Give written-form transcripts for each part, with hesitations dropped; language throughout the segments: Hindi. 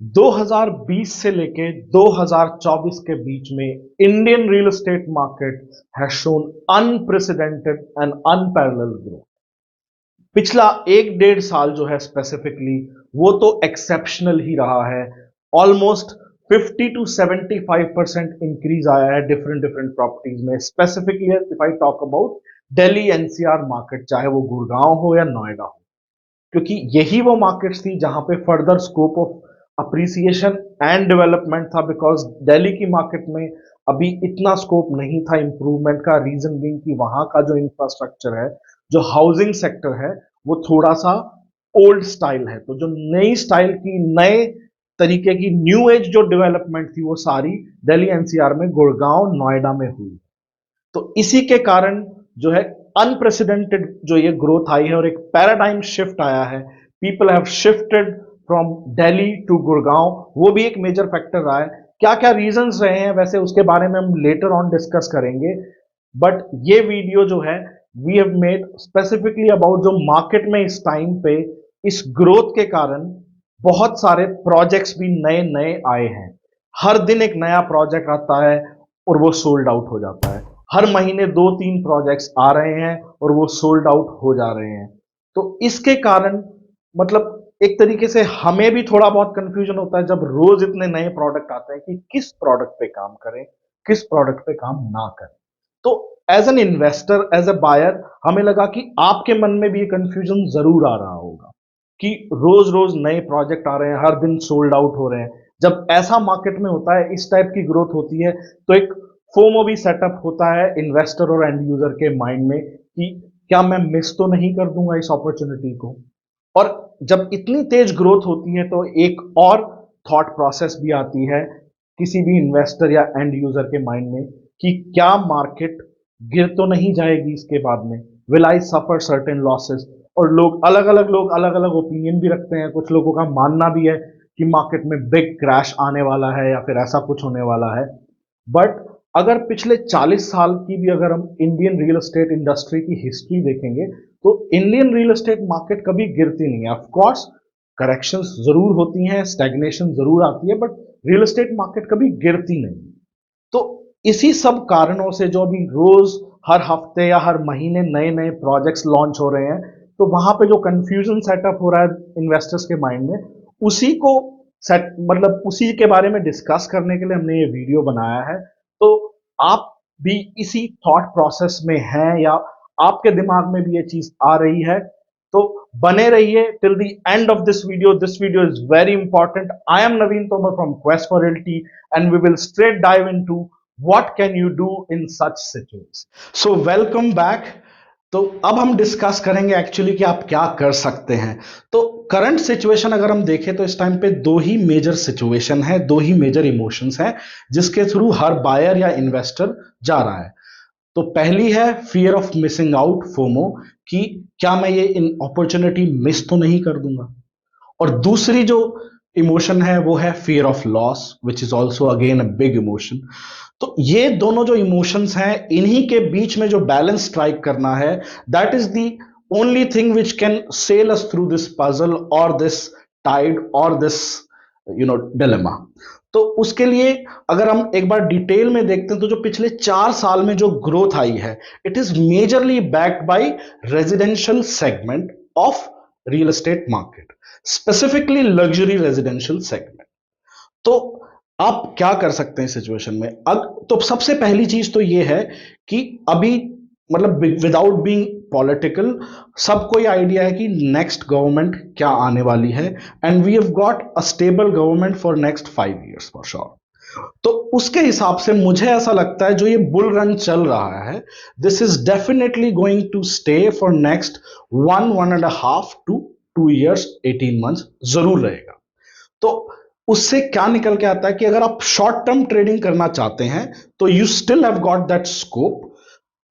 2020 से लेके 2024 के बीच में Indian real estate market has shown unprecedented and unparalleled growth. पिछला एक डेढ़ साल जो है स्पेसिफिकली वो तो एक्सेप्शनल ही रहा है। ऑलमोस्ट 50 to 75% इंक्रीज आया है डिफरेंट डिफरेंट प्रॉपर्टीज में। Specifically if I talk about Delhi NCR market, चाहे वो गुड़गांव हो या नोएडा हो, क्योंकि यही वो मार्केट्स थी जहां पे further scope of appreciation and development था। बिकॉज दिल्ली की मार्केट में अभी इतना स्कोप नहीं था इंप्रूवमेंट का। रीजन बीइंग कि वहां का जो इंफ्रास्ट्रक्चर है, जो हाउसिंग सेक्टर है, वो थोड़ा सा ओल्ड स्टाइल है। तो जो नई स्टाइल की, नए तरीके की, न्यू एज जो डेवलपमेंट थी, वो सारी दिल्ली एनसीआर में, गुड़गांव, नोएडा में हुई। तो इसी के कारण जो है अनप्रेसिडेंटेड जो ये ग्रोथ आई है और एक पैराडाइम शिफ्ट आया है। People have shifted from Delhi to Gurgaon. वो भी एक मेजर फैक्टर रहा है। क्या क्या रीजंस रहे हैं वैसे उसके बारे में हम लेटर ऑन डिस्कस करेंगे। बट ये वीडियो जो है we have made specifically about जो मार्केट में इस टाइम पे इस ग्रोथ के कारण बहुत सारे प्रोजेक्ट्स भी नए नए आए हैं। हर दिन एक नया प्रोजेक्ट आता है और वो सोल्ड आउट हो जाता है। हर महीने दो तीन प्रोजेक्ट्स आ रहे हैं और वो सोल्ड आउट हो जा रहे हैं। तो इसके कारण मतलब एक तरीके से हमें भी थोड़ा बहुत कंफ्यूजन होता है जब रोज इतने नए प्रोडक्ट आते हैं कि किस प्रोडक्ट पे काम करें, किस प्रोडक्ट पे काम ना करें। तो as an investor, as a buyer, हमें लगा कि आपके मन में भी ये कंफ्यूजन जरूर आ रहा होगा कि रोज रोज नए प्रोजेक्ट आ रहे हैं, हर दिन सोल्ड आउट हो रहे हैं। जब ऐसा मार्केट में होता है, इस टाइप की ग्रोथ होती है, तो एक फोमो भी सेटअप होता है इन्वेस्टर और एंड यूजर के माइंड में कि क्या मैं मिस तो नहीं कर दूंगा इस अपॉर्चुनिटी को। और जब इतनी तेज ग्रोथ होती है तो एक और थॉट प्रोसेस भी आती है किसी भी इन्वेस्टर या एंड यूजर के माइंड में कि क्या मार्केट गिर तो नहीं जाएगी इसके बाद में, will I suffer certain losses. और लोग अलग अलग ओपिनियन भी रखते हैं। कुछ लोगों का मानना भी है कि मार्केट में बिग क्रैश आने वाला है या फिर ऐसा कुछ होने वाला है। बट अगर पिछले 40 साल की भी अगर हम इंडियन रियल एस्टेट इंडस्ट्री की हिस्ट्री देखेंगे तो इंडियन रियल एस्टेट मार्केट कभी गिरती नहीं है। ऑफ कोर्स करेक्शंस जरूर होती हैं, स्टैग्नेशन जरूर आती है, बट रियल एस्टेट मार्केट कभी गिरती नहीं। तो इसी सब कारणों से जो अभी रोज हर हफ्ते या हर महीने नए नए प्रोजेक्ट्स लॉन्च हो रहे हैं, तो वहां पे जो कंफ्यूजन सेटअप हो रहा है इन्वेस्टर्स के माइंड में, उसी को सेट मतलब उसी के बारे में डिस्कस करने के लिए हमने ये वीडियो बनाया है। तो आप भी इसी थॉट प्रोसेस में हैं या आपके दिमाग में भी ये चीज आ रही है, तो बने रहिए till the end of this video. This video is very important. I am Naveen Tomar from Quest for Realty and we will straight dive into what can you do in such situation. So welcome back. तो अब हम डिस्कस करेंगे एक्चुअली कि आप क्या कर सकते हैं। तो करंट सिचुएशन अगर हम देखें तो इस टाइम पे दो ही मेजर सिचुएशन है, दो ही मेजर इमोशंस हैं जिसके थ्रू हर बायर या इन्वेस्टर जा रहा है। तो पहली है fear of missing out, FOMO, कि क्या मैं ये इन अपॉर्चुनिटी मिस तो नहीं कर दूंगा। और दूसरी जो इमोशन है वो है fear of loss, which is also again a big emotion. तो ये दोनों जो इमोशंस हैं, इन्हीं के बीच में जो बैलेंस स्ट्राइक करना है, that is the only thing which can sell us through this puzzle और दिस टाइड और दिस डिलेमा। तो उसके लिए अगर हम एक बार डिटेल में देखते हैं तो जो पिछले 4 साल में जो ग्रोथ आई है, it is majorly backed by residential segment of real estate market, specifically luxury residential segment. तो आप क्या कर सकते हैं सिचुएशन में? अब तो सबसे पहली चीज तो ये है कि अभी मतलब विदाउट बीइंग पॉलिटिकल, सबको ये आइडिया है कि नेक्स्ट गवर्नमेंट क्या आने वाली है, and we have got a stable government for next 5 years for sure. तो उसके हिसाब से मुझे ऐसा लगता है जो ये बुल रन चल रहा है, this is definitely going to stay for next 1.5 to 2 years, 18 months जरूर रहेगा। तो उससे क्या निकल के आता है कि अगर आप शॉर्ट टर्म ट्रेडिंग करना चाहते हैं तो you still have got that scope,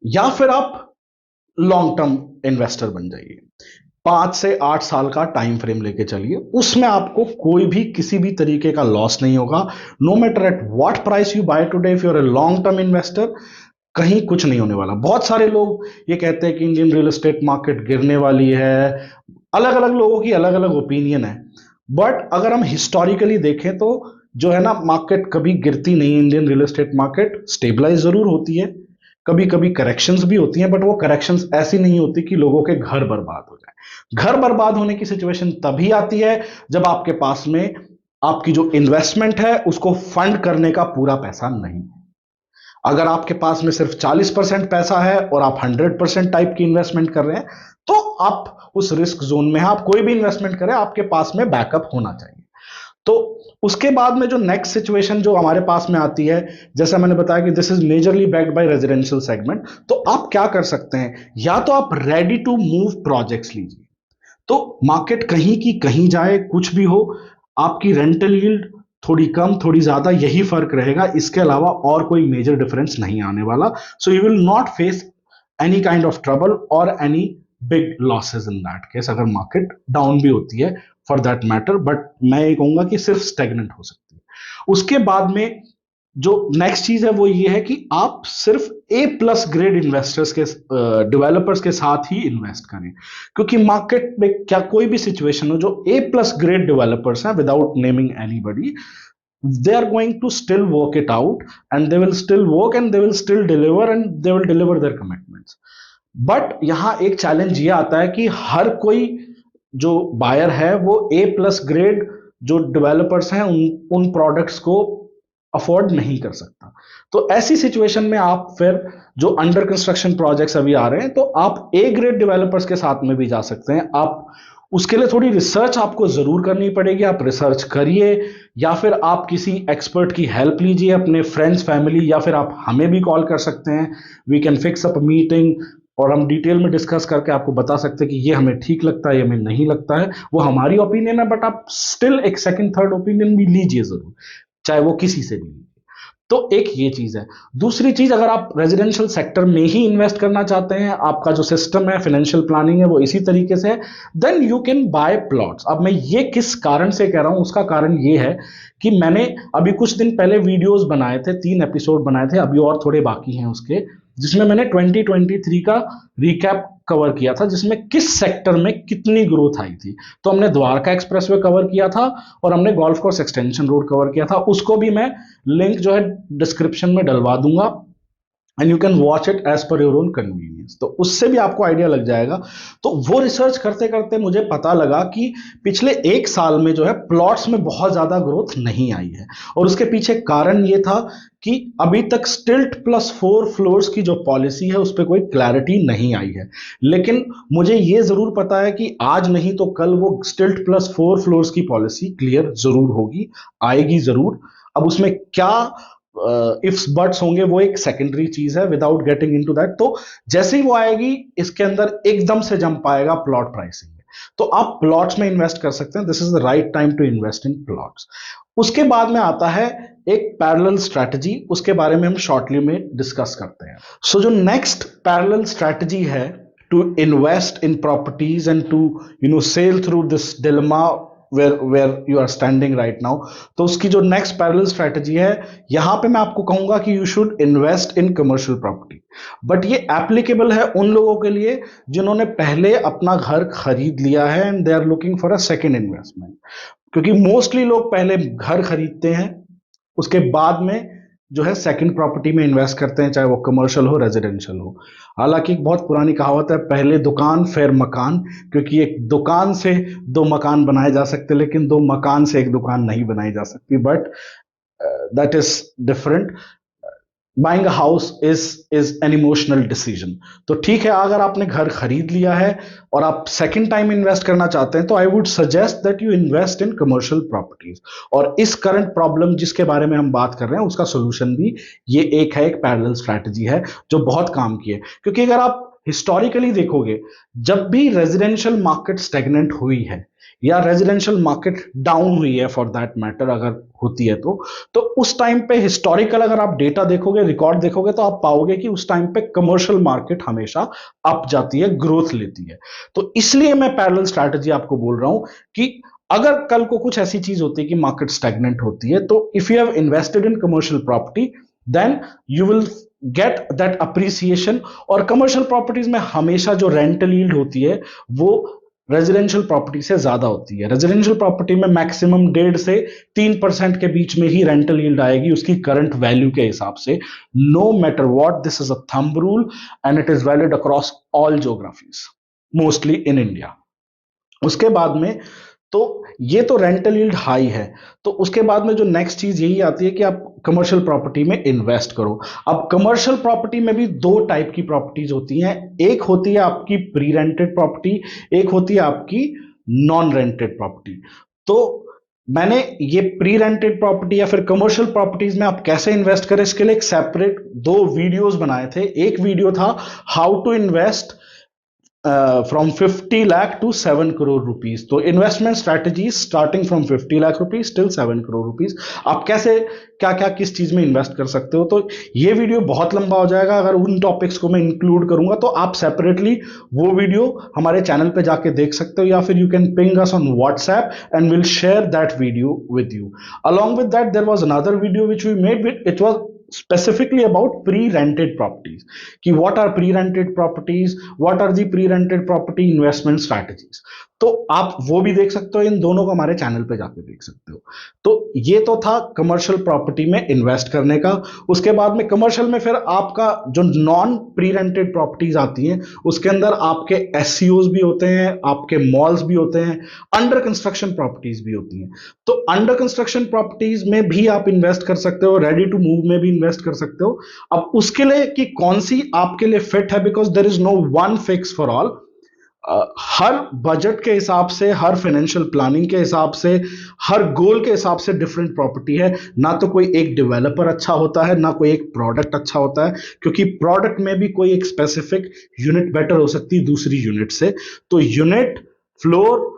या फिर आप लॉन्ग टर्म इन्वेस्टर बन जाइए। 5 से 8 साल का टाइम फ्रेम लेके चलिए, उसमें आपको कोई भी किसी भी तरीके का लॉस नहीं होगा। No matter at what price you buy today, if you are a long term investor, कहीं कुछ नहीं होने वाला। बहुत सारे लोग ये कहते हैं कि इंडियन रियल एस्टेट मार्केट गिरने वाली है। अलग अलग लोगों की अलग अलग ओपिनियन है। बट अगर हम हिस्टोरिकली देखें तो जो है ना, मार्केट कभी गिरती नहीं, Indian real estate market stabilize जरूर होती है, कभी कभी करेक्शंस भी होती हैं, बट वो करेक्शंस ऐसी नहीं होती कि लोगों के घर बर्बाद हो जाए। घर बर्बाद होने की सिचुएशन तभी आती है जब आपके पास में आपकी जो इन्वेस्टमेंट है उसको फंड करने का पूरा पैसा नहीं है। अगर आपके पास में सिर्फ 40% पैसा है और आप 100% टाइप की इन्वेस्टमेंट कर रहे हैं, तो आप उस रिस्क जोन में हैं। आप कोई भी इन्वेस्टमेंट करें, आपके पास में बैकअप होना चाहिए। तो उसके बाद में जो नेक्स्ट सिचुएशन जो हमारे पास में आती है, जैसा मैंने बताया कि this is majorly backed by residential segment, तो आप क्या कर सकते हैं, या तो आप रेडी टू मूव प्रोजेक्ट्स लीजिए। तो मार्केट कहीं की कहीं जाए, कुछ भी हो, आपकी रेंटल यील्ड थोड़ी कम थोड़ी ज्यादा यही फर्क रहेगा, इसके अलावा और कोई मेजर डिफरेंस नहीं आने वाला। So you will not face any kind of trouble और any big losses in that case, अगर मार्केट डाउन भी होती है फॉर दैट मैटर। बट मैं ये कहूंगा कि सिर्फ स्टेगनेंट हो सकती है। उसके बाद में जो नेक्स्ट चीज है वो ये है कि आप सिर्फ ए प्लस ग्रेड इन्वेस्टर्स के डेवलपर्स के साथ ही इन्वेस्ट करें, क्योंकि मार्केट में क्या कोई भी सिचुएशन हो, जो ए प्लस ग्रेड डेवलपर्स हैं, without naming anybody, they are going to still work it out, and they will still work and they will still deliver and they will deliver their commitments. But यहां एक चैलेंज ये आता है कि हर कोई जो बायर है वो ए प्लस ग्रेड जो डेवलपर्स हैं उन प्रोडक्ट्स को अफोर्ड नहीं कर सकता। तो ऐसी सिचुएशन में आप फिर जो अंडर कंस्ट्रक्शन प्रोजेक्ट्स अभी आ रहे हैं, तो आप ए ग्रेड डेवलपर्स के साथ में भी जा सकते हैं। आप उसके लिए थोड़ी रिसर्च आपको जरूर करनी पड़ेगी, आप रिसर्च करिए, या फिर आप किसी एक्सपर्ट की हेल्प लीजिए, अपने फ्रेंड्स फैमिली, या फिर आप हमें भी कॉल कर सकते हैं। We can fix up meeting और हम डिटेल में डिस्कस करके आपको बता सकते हैं कि ये हमें ठीक लगता है, ये हमें नहीं लगता है। वो हमारी ओपिनियन है, बट आप स्टिल एक सेकंड थर्ड ओपिनियन भी लीजिए जरूर, चाहे वो किसी से भी। तो एक ये चीज है। दूसरी चीज, अगर आप रेजिडेंशियल सेक्टर में ही इन्वेस्ट करना चाहते हैं, आपका जो सिस्टम है, फाइनेंशियल प्लानिंग है, वो इसी तरीके से है, then you can buy plots. अब मैं ये किस कारण से कह रहा हूं, उसका कारण ये है कि मैंने अभी कुछ दिन पहले वीडियोस बनाए थे, 3 एपिसोड बनाए थे, अभी और थोड़े बाकी हैं उसके, जिसमें मैंने 2023 का रिकैप कवर किया था, जिसमें किस सेक्टर में कितनी ग्रोथ आई थी। तो हमने द्वारका एक्सप्रेसवे कवर किया था और हमने golf course extension road cover किया था। उसको भी मैं लिंक जो है डिस्क्रिप्शन में डलवा दूंगा, and you can watch it as per your own convenience. तो उससे भी आपको आइडिया लग जाएगा। तो वो रिसर्च करते करते मुझे पता लगा कि पिछले 1 साल में जो है प्लॉट्स में बहुत ज्यादा ग्रोथ नहीं आई है, और उसके पीछे कारण ये था कि अभी तक स्टिल्ट प्लस 4 फ्लोर्स की जो पॉलिसी है उस पर कोई क्लैरिटी नहीं आई है। लेकिन मुझे ये जरूर पता है कि आज नहीं तो कल वो स्टिल्ट प्लस 4 फ्लोर्स की पॉलिसी क्लियर जरूर होगी, आएगी जरूर। अब उसमें क्या इफ्स बट्स होंगे वो एक सेकेंडरी चीज है, विदाउट गेटिंग इनटू दैट। तो जैसे ही वो आएगी, इसके अंदर एकदम से जंप आएगा प्लॉट प्राइसिंग में, तो आप प्लॉट्स में इन्वेस्ट कर सकते हैं। This is the right time to invest in plots. उसके बाद में आता है एक पैरेलल स्ट्रैटेजी, उसके बारे में हम शॉर्टली में डिस्कस करते हैं। सो जो नेक्स्ट पैरेलल स्ट्रैटेजी है to invest in properties and to sell through this dilemma where you are standing right now, तो उसकी जो नेक्स्ट पैरेलल स्ट्रेटजी है, यहां पे मैं आपको कहूंगा कि you should invest in commercial property. But ये एप्लीकेबल है उन लोगों के लिए जिन्होंने पहले अपना घर खरीद लिया है and they are looking for a second investment, क्योंकि मोस्टली लोग पहले घर खरीदते हैं, उसके बाद में जो है सेकंड प्रॉपर्टी में इन्वेस्ट करते हैं, चाहे वो कमर्शियल हो रेजिडेंशियल हो। हालांकि एक बहुत पुरानी कहावत है, पहले दुकान फिर मकान, क्योंकि एक दुकान से 2 मकान बनाए जा सकते, लेकिन 2 मकान से एक दुकान नहीं बनाई जा सकती। But that is different. Buying a house is an emotional decision. तो ठीक है, अगर आपने घर खरीद लिया है और आप सेकंड टाइम इन्वेस्ट करना चाहते हैं, तो I would suggest that you invest in commercial properties. और इस करंट प्रॉब्लम जिसके बारे में हम बात कर रहे हैं, उसका सोल्यूशन भी ये एक है, एक पैरेलल स्ट्रैटेजी है जो बहुत काम की है। क्योंकि अगर आप हिस्टोरिकली देखोगे, जब भी रेजिडेंशियल मार्केट स्टेगनेंट हुई है या रेजिडेंशियल मार्केट डाउन हुई है फॉर दैट मैटर, अगर होती है तो उस टाइम पे हिस्टोरिकल अगर आप डेटा देखोगे, रिकॉर्ड देखोगे, तो आप पाओगे कि उस टाइम पे कमर्शियल मार्केट हमेशा अप जाती है, ग्रोथ लेती है। तो इसलिए मैं पैरेलल स्ट्रैटेजी आपको बोल रहा हूं कि अगर कल को कुछ ऐसी चीज होती है कि मार्केट स्टैग्नेंट होती है, तो if you have invested in commercial property, then you will get that appreciation. और कमर्शियल प्रॉपर्टीज में हमेशा जो रेंटल यील्ड होती है वो रेजिडेंशियल प्रॉपर्टी से ज्यादा होती है। रेजिडेंशियल प्रॉपर्टी में मैक्सिमम 1.5 से 3% के बीच में ही रेंटल यील्ड आएगी उसकी करंट वैल्यू के हिसाब से, no matter what. This is a thumb rule and it is valid across all geographies, mostly in India. उसके बाद में तो ये तो रेंटल यील्ड हाई है। तो उसके बाद में जो नेक्स्ट चीज यही आती है कि आप कमर्शियल प्रॉपर्टी में इन्वेस्ट करो। अब कमर्शियल प्रॉपर्टी में भी दो टाइप की प्रॉपर्टीज होती हैं, एक होती है आपकी प्री रेंटेड प्रॉपर्टी, एक होती है आपकी नॉन रेंटेड प्रॉपर्टी। तो मैंने ये प्री रेंटेड प्रॉपर्टी या फिर कमर्शियल प्रॉपर्टीज में आप कैसे इन्वेस्ट करें इसके लिए एक सेपरेट 2 वीडियोस बनाए थे। एक वीडियो था how to invest from 50 lakh to 7 crore rupees. तो investment strategy starting from 50 lakh rupees till 7 crore rupees, आप कैसे क्या क्या किस चीज में इन्वेस्ट कर सकते हो। तो ये वीडियो बहुत लंबा हो जाएगा, अगर उन टॉपिक्स को मैं इंक्लूड करूंगा तो आप सेपरेटली वो वीडियो हमारे चैनल पे जाके देख सकते हो, या फिर you can ping us on WhatsApp and will share that video with you. Along with that there was another video which we made with, it was specifically about pre-rented properties कि what are pre-rented properties, what are the pre-rented property investment strategies। तो आप वो भी देख सकते हो, इन दोनों को हमारे चैनल पे जाके देख सकते हो। तो ये तो था कमर्शियल प्रॉपर्टी में इन्वेस्ट करने का। उसके बाद में कमर्शियल में फिर आपका जो नॉन प्री रेंटेड प्रॉपर्टीज आती हैं उसके अंदर आपके एससीओज भी होते हैं, आपके मॉल्स भी होते हैं, अंडर कंस्ट्रक्शन प्रॉपर्टीज भी होती हैं। तो अंडर कंस्ट्रक्शन प्रॉपर्टीज में भी आप इन्वेस्ट कर सकते हो, रेडी टू मूव में भी इन्वेस्ट कर सकते हो। अब उसके लिए कि कौन सी आपके लिए फिट है, because there is no one fix for all. हर बजट के हिसाब से, हर फाइनेंशियल प्लानिंग के हिसाब से, हर गोल के हिसाब से डिफरेंट प्रॉपर्टी है। ना तो कोई एक डेवलपर अच्छा होता है, ना कोई एक प्रोडक्ट अच्छा होता है, क्योंकि प्रोडक्ट में भी कोई एक स्पेसिफिक यूनिट बेटर हो सकती है दूसरी यूनिट से। तो यूनिट, फ्लोर,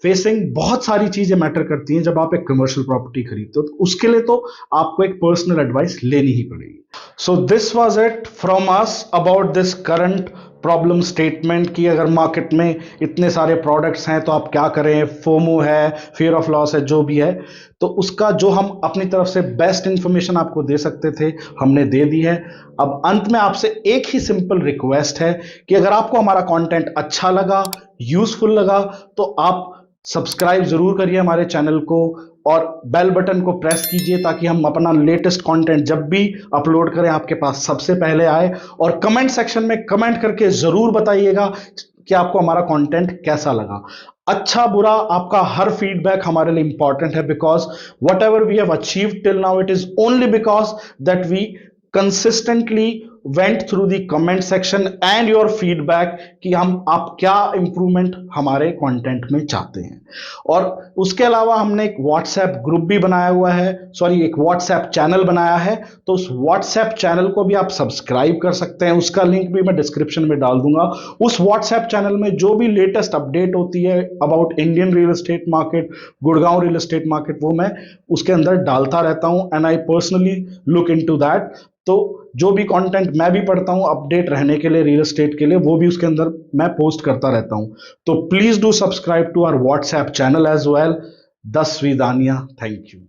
फेसिंग, बहुत सारी चीजें मैटर करती हैं जब आप एक कमर्शियल प्रॉपर्टी खरीदते हो। तो उसके लिए तो आपको एक पर्सनल एडवाइस लेनी ही पड़ेगी। So this was it from us about this current problem statement कि अगर मार्केट में इतने सारे प्रोडक्ट्स हैं तो आप क्या करें, फोमो है, फियर ऑफ लॉस है, जो भी है। तो उसका जो हम अपनी तरफ से बेस्ट इंफॉर्मेशन आपको दे सकते थे हमने दे दी है। अब अंत में आपसे एक ही सिंपल रिक्वेस्ट है कि अगर आपको हमारा कंटेंट अच्छा लगा, यूजफुल लगा, तो आप सब्सक्राइब जरूर करिए हमारे चैनल को और बेल बटन को प्रेस कीजिए ताकि हम अपना लेटेस्ट कंटेंट जब भी अपलोड करें आपके पास सबसे पहले आए। और कमेंट सेक्शन में कमेंट करके जरूर बताइएगा कि आपको हमारा कंटेंट कैसा लगा। अच्छा बुरा आपका हर फीडबैक हमारे लिए इंपॉर्टेंट है, because whatever we have achieved till now it is only because that we consistently went through the comment section and your feedback कि हम आप क्या इंप्रूवमेंट हमारे कंटेंट में चाहते हैं। और उसके अलावा हमने एक व्हाट्सएप ग्रुप भी बनाया हुआ है, सॉरी एक व्हाट्सएप चैनल बनाया है। तो उस व्हाट्सएप चैनल को भी आप सब्सक्राइब कर सकते हैं, उसका लिंक भी मैं डिस्क्रिप्शन में डाल दूंगा। उस व्हाट्सएप चैनल में जो भी लेटेस्ट अपडेट होती है about Indian real estate market, Gurgaon real estate market, वो मैं उसके अंदर डालता रहता हूं and I personally look into that. तो जो भी कंटेंट मैं भी पढ़ता हूं अपडेट रहने के लिए रियल एस्टेट के लिए, वो भी उसके अंदर मैं पोस्ट करता रहता हूं। तो please do subscribe to our WhatsApp channel as well. 10 दानिया, थैंक यू।